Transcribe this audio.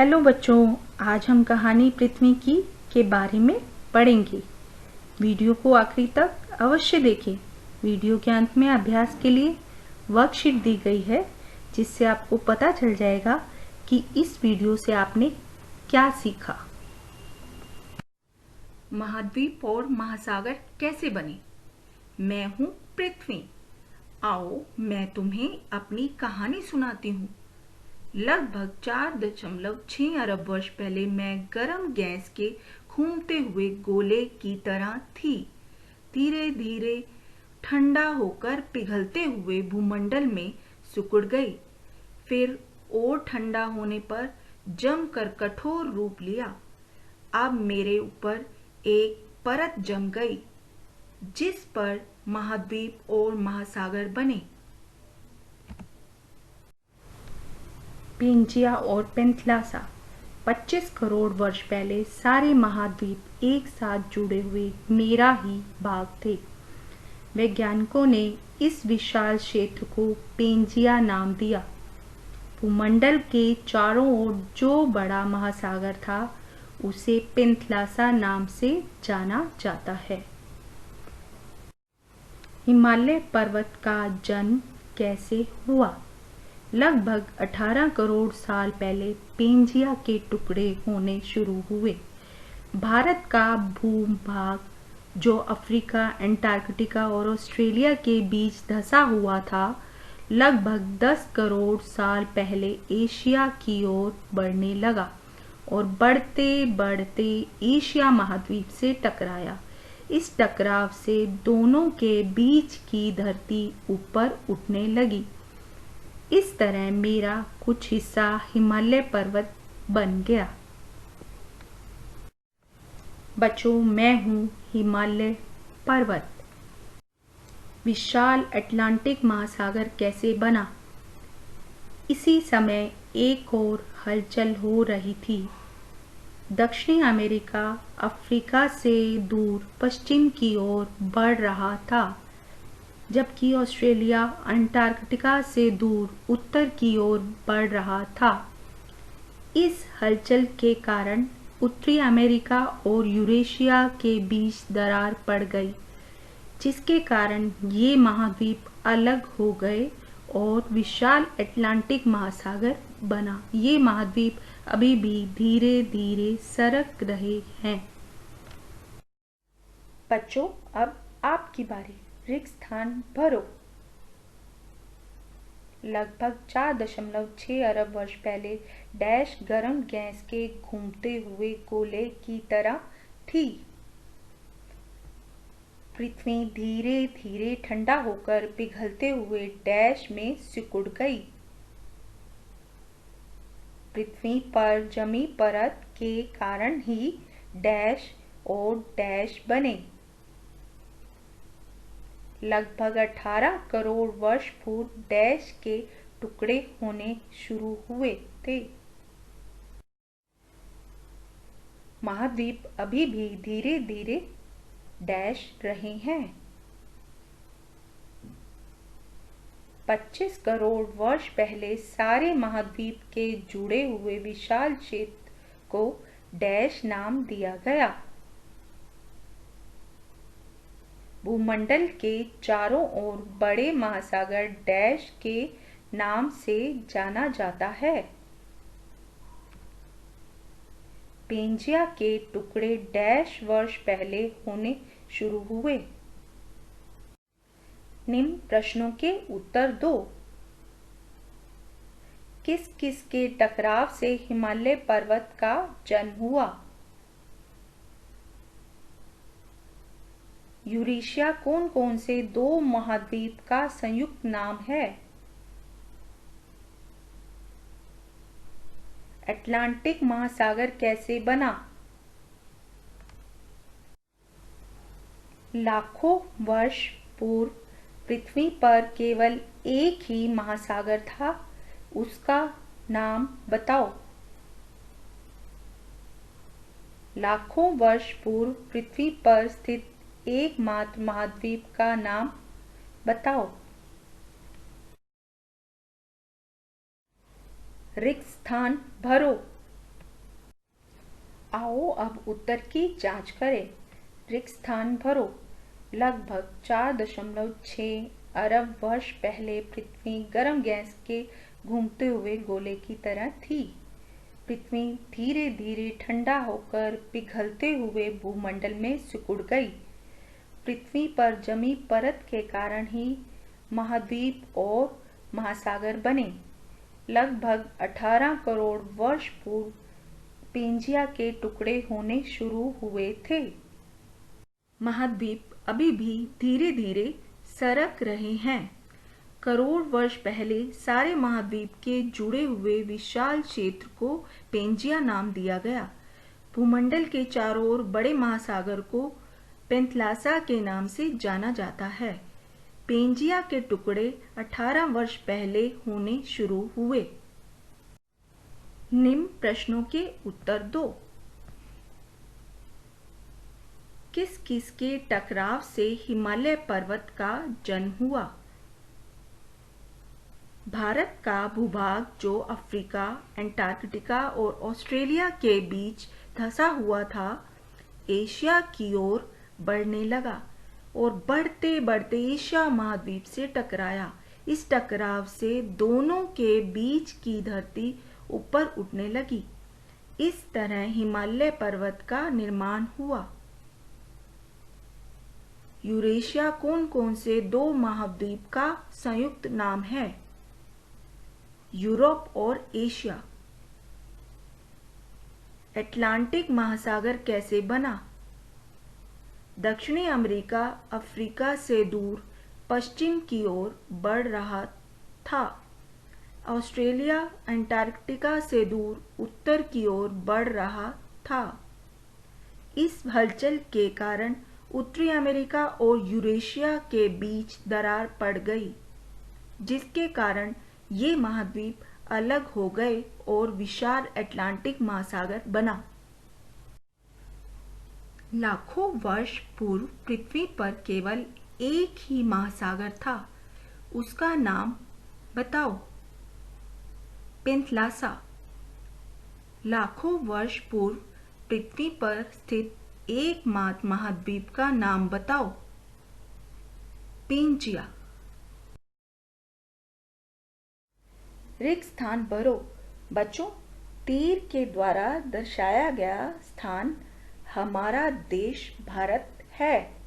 Hello बच्चों, आज हम कहानी पृथ्वी की के बारे में पढ़ेंगे। वीडियो को आखिरी तक अवश्य देखें। वीडियो के अंत में अभ्यास के लिए वर्कशीट दी गई है, जिससे आपको पता चल जाएगा कि इस वीडियो से आपने क्या सीखा। महाद्वीप और महासागर कैसे बने? मैं हूँ पृथ्वी। आओ मैं तुम्हें अपनी कहानी सुनाती हूँ। लगभग 4.6 अरब वर्ष पहले मैं गर्म गैस के घूमते हुए गोले की तरह थी। धीरे धीरे ठंडा होकर पिघलते हुए भूमंडल में सिकुड़ गई। फिर और ठंडा होने पर जमकर कठोर रूप लिया। अब मेरे ऊपर एक परत जम गई, जिस पर महाद्वीप और महासागर बने। पेंजिया और पेंथलासा 25 करोड़ वर्ष पहले सारे महाद्वीप एक साथ जुड़े हुए मेरा ही भाग थे। वैज्ञानिकों ने इस विशाल क्षेत्र को पेंजिया नाम दिया। भूमंडल के चारों ओर जो बड़ा महासागर था, उसे पेंथलासा नाम से जाना जाता है। हिमालय पर्वत का जन्म कैसे हुआ? लगभग 18 करोड़ साल पहले पेंजिया के टुकड़े होने शुरू हुए। भारत का भूभाग, जो अफ्रीका, अंटार्कटिका और ऑस्ट्रेलिया के बीच धंसा हुआ था, लगभग 10 करोड़ साल पहले एशिया की ओर बढ़ने लगा और बढ़ते बढ़ते एशिया महाद्वीप से टकराया। इस टकराव से दोनों के बीच की धरती ऊपर उठने लगी। इस तरह मेरा कुछ हिस्सा हिमालय पर्वत बन गया। बच्चों, मैं हूँ हिमालय पर्वत। विशाल अटलांटिक महासागर कैसे बना? इसी समय एक और हलचल हो रही थी। दक्षिणी अमेरिका अफ्रीका से दूर पश्चिम की ओर बढ़ रहा था, जबकि ऑस्ट्रेलिया अंटार्कटिका से दूर उत्तर की ओर बढ़ रहा था। इस हलचल के कारण उत्तरी अमेरिका और यूरेशिया के बीच दरार पड़ गई, जिसके कारण ये महाद्वीप अलग हो गए और विशाल अटलांटिक महासागर बना। ये महाद्वीप अभी भी धीरे धीरे सरक रहे हैं। बच्चों, अब आपकी बारी। रिक्त स्थान भरो। लगभग 4.6 अरब वर्ष पहले डैश गर्म गैस के घूमते हुए गोले की तरह थी। पृथ्वी धीरे धीरे ठंडा होकर पिघलते हुए डैश में सिकुड़ गई। पृथ्वी पर जमी परत के कारण ही डैश और डैश बने। लगभग 18 करोड़ वर्ष पूर्व डैश के टुकड़े होने शुरू हुए थे। महाद्वीप अभी भी धीरे धीरे डैश रहे हैं। 25 करोड़ वर्ष पहले सारे महाद्वीप के जुड़े हुए विशाल क्षेत्र को डैश नाम दिया गया। भूमंडल के चारों ओर बड़े महासागर डैश के नाम से जाना जाता है। पेंजिया के टुकड़े डैश वर्ष पहले होने शुरू हुए। निम्न प्रश्नों के उत्तर दो। किस किस के टकराव से हिमालय पर्वत का जन्म हुआ? यूरेशिया कौन कौन से दो महाद्वीप का संयुक्त नाम है? अटलांटिक महासागर कैसे बना? लाखों वर्ष पूर्व पृथ्वी पर केवल एक ही महासागर था, उसका नाम बताओ। लाखों वर्ष पूर्व पृथ्वी पर स्थित एकमात्र महाद्वीप का नाम बताओ। रिक्त स्थान भरो। आओ अब उत्तर की जांच करें। रिक्त स्थान भरो। लगभग 4.6 अरब वर्ष पहले पृथ्वी गर्म गैस के घूमते हुए गोले की तरह थी। पृथ्वी धीरे धीरे ठंडा होकर पिघलते हुए भूमंडल में सिकुड़ गई। पृथ्वी पर जमी परत के कारण ही महाद्वीप और महासागर बने। लगभग 18 करोड़ वर्ष पूर्व पेंजिया के टुकड़े होने शुरू हुए थे। महाद्वीप अभी भी धीरे धीरे सरक रहे हैं। करोड़ वर्ष पहले सारे महाद्वीप के जुड़े हुए विशाल क्षेत्र को पेंजिया नाम दिया गया। भूमंडल के चारों ओर बड़े महासागर को पेंथलासा के नाम से जाना जाता है। पेंजिया के टुकड़े 18 वर्ष पहले होने शुरू हुए। निम्न प्रश्नों के उत्तर दो। किस किस के टकराव से हिमालय पर्वत का जन्म हुआ? भारत का भूभाग जो अफ्रीका, अंटार्कटिका और ऑस्ट्रेलिया के बीच धंसा हुआ था, एशिया की ओर बढ़ने लगा और बढ़ते बढ़ते एशिया महाद्वीप से टकराया। इस टकराव से दोनों के बीच की धरती ऊपर उठने लगी। इस तरह हिमालय पर्वत का निर्माण हुआ। यूरेशिया कौन कौन से दो महाद्वीप का संयुक्त नाम है? यूरोप और एशिया। अटलांटिक महासागर कैसे बना? दक्षिणी अमेरिका अफ्रीका से दूर पश्चिम की ओर बढ़ रहा था। ऑस्ट्रेलिया अंटार्कटिका से दूर उत्तर की ओर बढ़ रहा था। इस हलचल के कारण उत्तरी अमेरिका और यूरेशिया के बीच दरार पड़ गई, जिसके कारण ये महाद्वीप अलग हो गए और विशाल अटलांटिक महासागर बना। लाखों वर्ष पूर्व पृथ्वी पर केवल एक ही महासागर था। उसका नाम बताओ। पेंथलासा। लाखों वर्ष पूर्व पृथ्वी पर स्थित एकमात्र महाद्वीप का नाम बताओ। पेंजिया। रिक्त स्थान भरो। बच्चों, तीर के द्वारा दर्शाया गया स्थान हमारा देश भारत है।